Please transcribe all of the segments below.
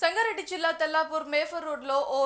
సంగారెడ్డి జిల్లా తెల్లాపూర్ మేఫర్ రోడ్ లో ఓ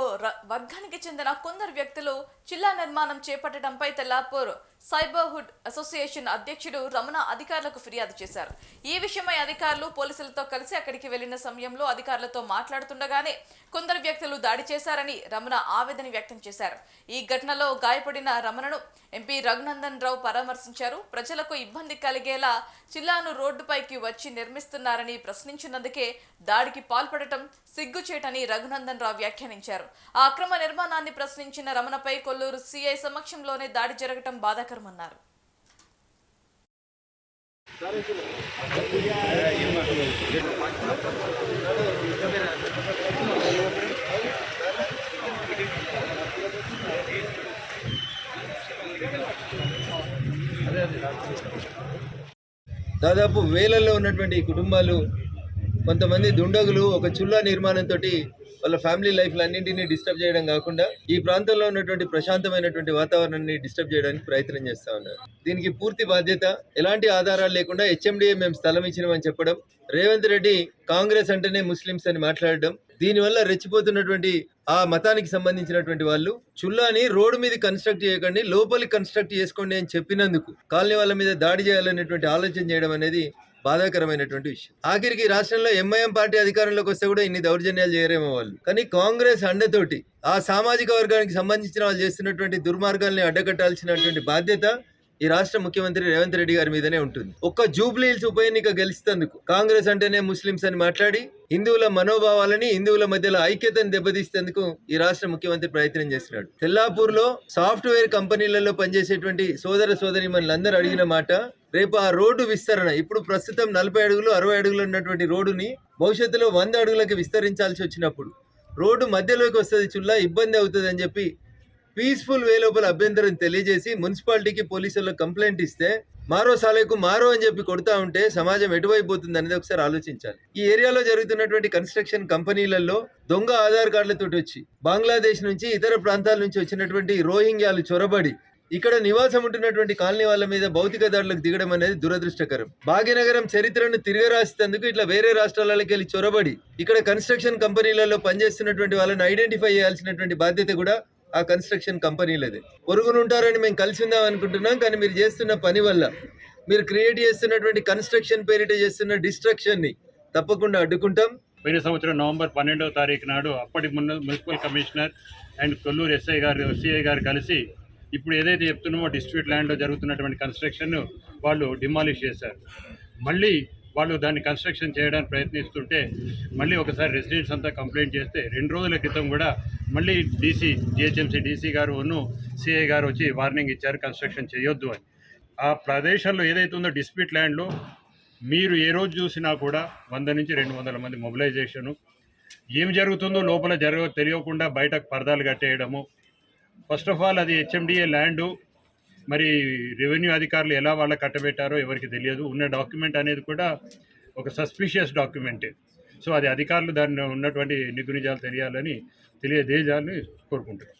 వర్గానికి చెందిన కొందరు వ్యక్తులు చిల్లా నిర్మాణం చేపట్టడంపై తెల్లాపూర్ సైబర్హుడ్ అసోసియేషన్ అధ్యక్షుడు రమణ అధికారులకు ఫిర్యాదు చేశారు. ఈ విషయమై అధికారులు పోలీసులతో కలిసి అక్కడికి వెళ్లిన సమయంలో అధికారులతో మాట్లాడుతుండగానే కొందరు వ్యక్తులు దాడి చేశారని రమణ ఆవేదన వ్యక్తం చేశారు. ఈ ఘటనలో గాయపడిన రమణను ఎంపీ రఘునందన్ రావు పరామర్శించారు. ప్రజలకు ఇబ్బంది కలిగేలా చిల్లాను రోడ్డుపైకి వచ్చి నిర్మిస్తున్నారని ప్రశ్నించినందుకే దాడికి పాల్పడటం సిగ్గుచేటని రఘునందన్ రావు వ్యాఖ్యానించారు. ఆ అక్రమ నిర్మాణాన్ని ప్రశ్నించిన రమణపై కొల్లూరు సిఐ సమక్షంలోనే దాడి జరగటం బాధాకరమన్నారు. దాదాపు వేలల్లో ఉన్నటువంటి కుటుంబాలు కొంతమంది దుండగులు ఒక చుల్లా నిర్మాణంతో వాళ్ళ ఫ్యామిలీ లైఫ్లు అన్నింటినీ డిస్టర్బ్ చేయడం కాకుండా ఈ ప్రాంతంలో ఉన్నటువంటి ప్రశాంతమైనటువంటి వాతావరణాన్ని డిస్టర్బ్ చేయడానికి ప్రయత్నం చేస్తూ ఉన్నారు. దీనికి పూర్తి బాధ్యత ఎలాంటి ఆధారాలు లేకుండా హెచ్ఎండిఏ మేము స్థలం ఇచ్చినామని చెప్పడం, రేవంత్ రెడ్డి కాంగ్రెస్ అంటేనే ముస్లిమ్స్ అని మాట్లాడడం, దీనివల్ల రెచ్చిపోతున్నటువంటి ఆ మతానికి సంబంధించినటువంటి వాళ్ళు చుల్లాని రోడ్డు మీద కన్స్ట్రక్ట్ చేయకండి, లోపలికి కన్స్ట్రక్ట్ చేసుకోండి అని చెప్పినందుకు కాలనీ వాళ్ళ మీద దాడి చేయాలనేటువంటి ఆలోచన చేయడం అనేది బాధాకరమైనటువంటి విషయం. ఆఖరికి రాష్ట్రంలో ఎంఐఎం పార్టీ అధికారంలోకి వస్తే కూడా ఇన్ని దౌర్జన్యాలు చేయరేమో వాళ్ళు, కానీ కాంగ్రెస్ అండతోటి ఆ సామాజిక వర్గానికి సంబంధించిన వాళ్ళు చేస్తున్నటువంటి దుర్మార్గాల్ని అడ్డకట్టాల్సినటువంటి బాధ్యత ఈ రాష్ట్ర ముఖ్యమంత్రి రేవంత్ రెడ్డి గారి మీదనే ఉంటుంది. ఒక్క జూబ్లీ హిల్స్ ఉప ఎన్నిక గెలిచేందుకు కాంగ్రెస్ అంటేనే ముస్లింస్ అని మాట్లాడి హిందువుల మనోభావాలని, హిందువుల మధ్యలో ఐక్యతను దెబ్బతీసేందుకు ఈ రాష్ట్ర ముఖ్యమంత్రి ప్రయత్నం చేస్తున్నాడు. తెల్లాపూర్ లో సాఫ్ట్వేర్ కంపెనీలలో పనిచేసేటువంటి సోదర సోదరీమణులందరూ అడిగిన మాట, రేపు ఆ రోడ్డు విస్తరణ, ఇప్పుడు ప్రస్తుతం 40 అడుగులు 60 అడుగులు ఉన్నటువంటి రోడ్డుని భవిష్యత్తులో 100 అడుగులకి విస్తరించాల్సి వచ్చినప్పుడు రోడ్డు మధ్యలోకి వస్తుంది, చుల్లా ఇబ్బంది అవుతుంది అని చెప్పి పీస్ఫుల్ వే లోపల అభ్యంతరం తెలియజేసి మున్సిపాలిటీకి పోలీసులకు కంప్లైంట్ ఇస్తే మారో సాలేకు మారో అని చెప్పి కొడతా ఉంటే సమాజం ఎటువైపోతుంది అనేది ఒకసారి ఆలోచించాలి. ఈ ఏరియాలో జరుగుతున్నటువంటి కన్స్ట్రక్షన్ కంపెనీలలో దొంగ ఆధార్ కార్డులతో వచ్చి బంగ్లాదేశ్ నుంచి ఇతర ప్రాంతాల నుంచి వచ్చినటువంటి రోహింగ్యాలు చొరబడి ఇక్కడ నివాసం ఉంటున్నటువంటి కాలనీ వాళ్ళ మీద భౌతిక దాడులకు దిగడం అనేది దురదృష్టకరం. భాగ్యనగరం చరిత్రను తిరగరాసేందుకు ఇట్లా వేరే రాష్ట్రాలకి వెళ్ళి చొరబడి ఇక్కడ కన్స్ట్రక్షన్ కంపెనీలలో పనిచేస్తున్నటువంటి వాళ్ళని ఐడెంటిఫై చేయాల్సినటువంటి బాధ్యత కూడా ఆ కన్స్ట్రక్షన్ కంపెనీలదే. పొరుగునుంటారని మేము కలిసి ఉందాం అనుకుంటున్నాం, కానీ మీరు చేస్తున్న పని వల్ల, మీరు క్రియేట్ చేస్తున్నటువంటి కన్స్ట్రక్షన్ పేరిట చేస్తున్న డిస్ట్రక్షన్ని తప్పకుండా అడ్డుకుంటాం. పోయిన సంవత్సరం నవంబర్ 12వ తారీఖు నాడు అప్పటి municipal commissioner and Kolluru SI గారు, సిఐ గారు కలిసి ఇప్పుడు ఏదైతే చెప్తున్నామో డిస్ట్రిక్ట్ ల్యాండ్లో జరుగుతున్నటువంటి కన్స్ట్రక్షన్ వాళ్ళు డిమాలిష్ చేశారు. మళ్ళీ వాళ్ళు దాన్ని కన్స్ట్రక్షన్ చేయడానికి ప్రయత్నిస్తుంటే మళ్ళీ ఒకసారి రెసిడెంట్స్ అంతా కంప్లైంట్ చేస్తే 2 రోజుల క్రితం కూడా మళ్ళీ జిహెచ్ఎంసీ డీసీ గారు సిఐ గారు వచ్చి వార్నింగ్ ఇచ్చారు, కన్స్ట్రక్షన్ చేయొద్దు అని. ఆ ప్రదేశంలో ఏదైతే ఉందో డిస్ప్యూట్ ల్యాండ్లో మీరు ఏ రోజు చూసినా కూడా 100 నుంచి 200 మంది మొబిలైజేషను, ఏం జరుగుతుందో లోపల తెలియకుండా బయటకు పరదాలు కట్టేయడము. ఫస్ట్ ఆఫ్ ఆల్ అది హెచ్ఎండిఏ ల్యాండు, మరి రెవెన్యూ అధికారులు ఎలా వాళ్ళకి కట్టబెట్టారో ఎవరికి తెలియదు. ఉన్న డాక్యుమెంట్ అనేది కూడా ఒక సస్పిషియస్ డాక్యుమెంటే. సో అది అధికారులు దాన్ని ఉన్నటువంటి నిజాలు తెలియాలని కోరుకుంటున్నారు.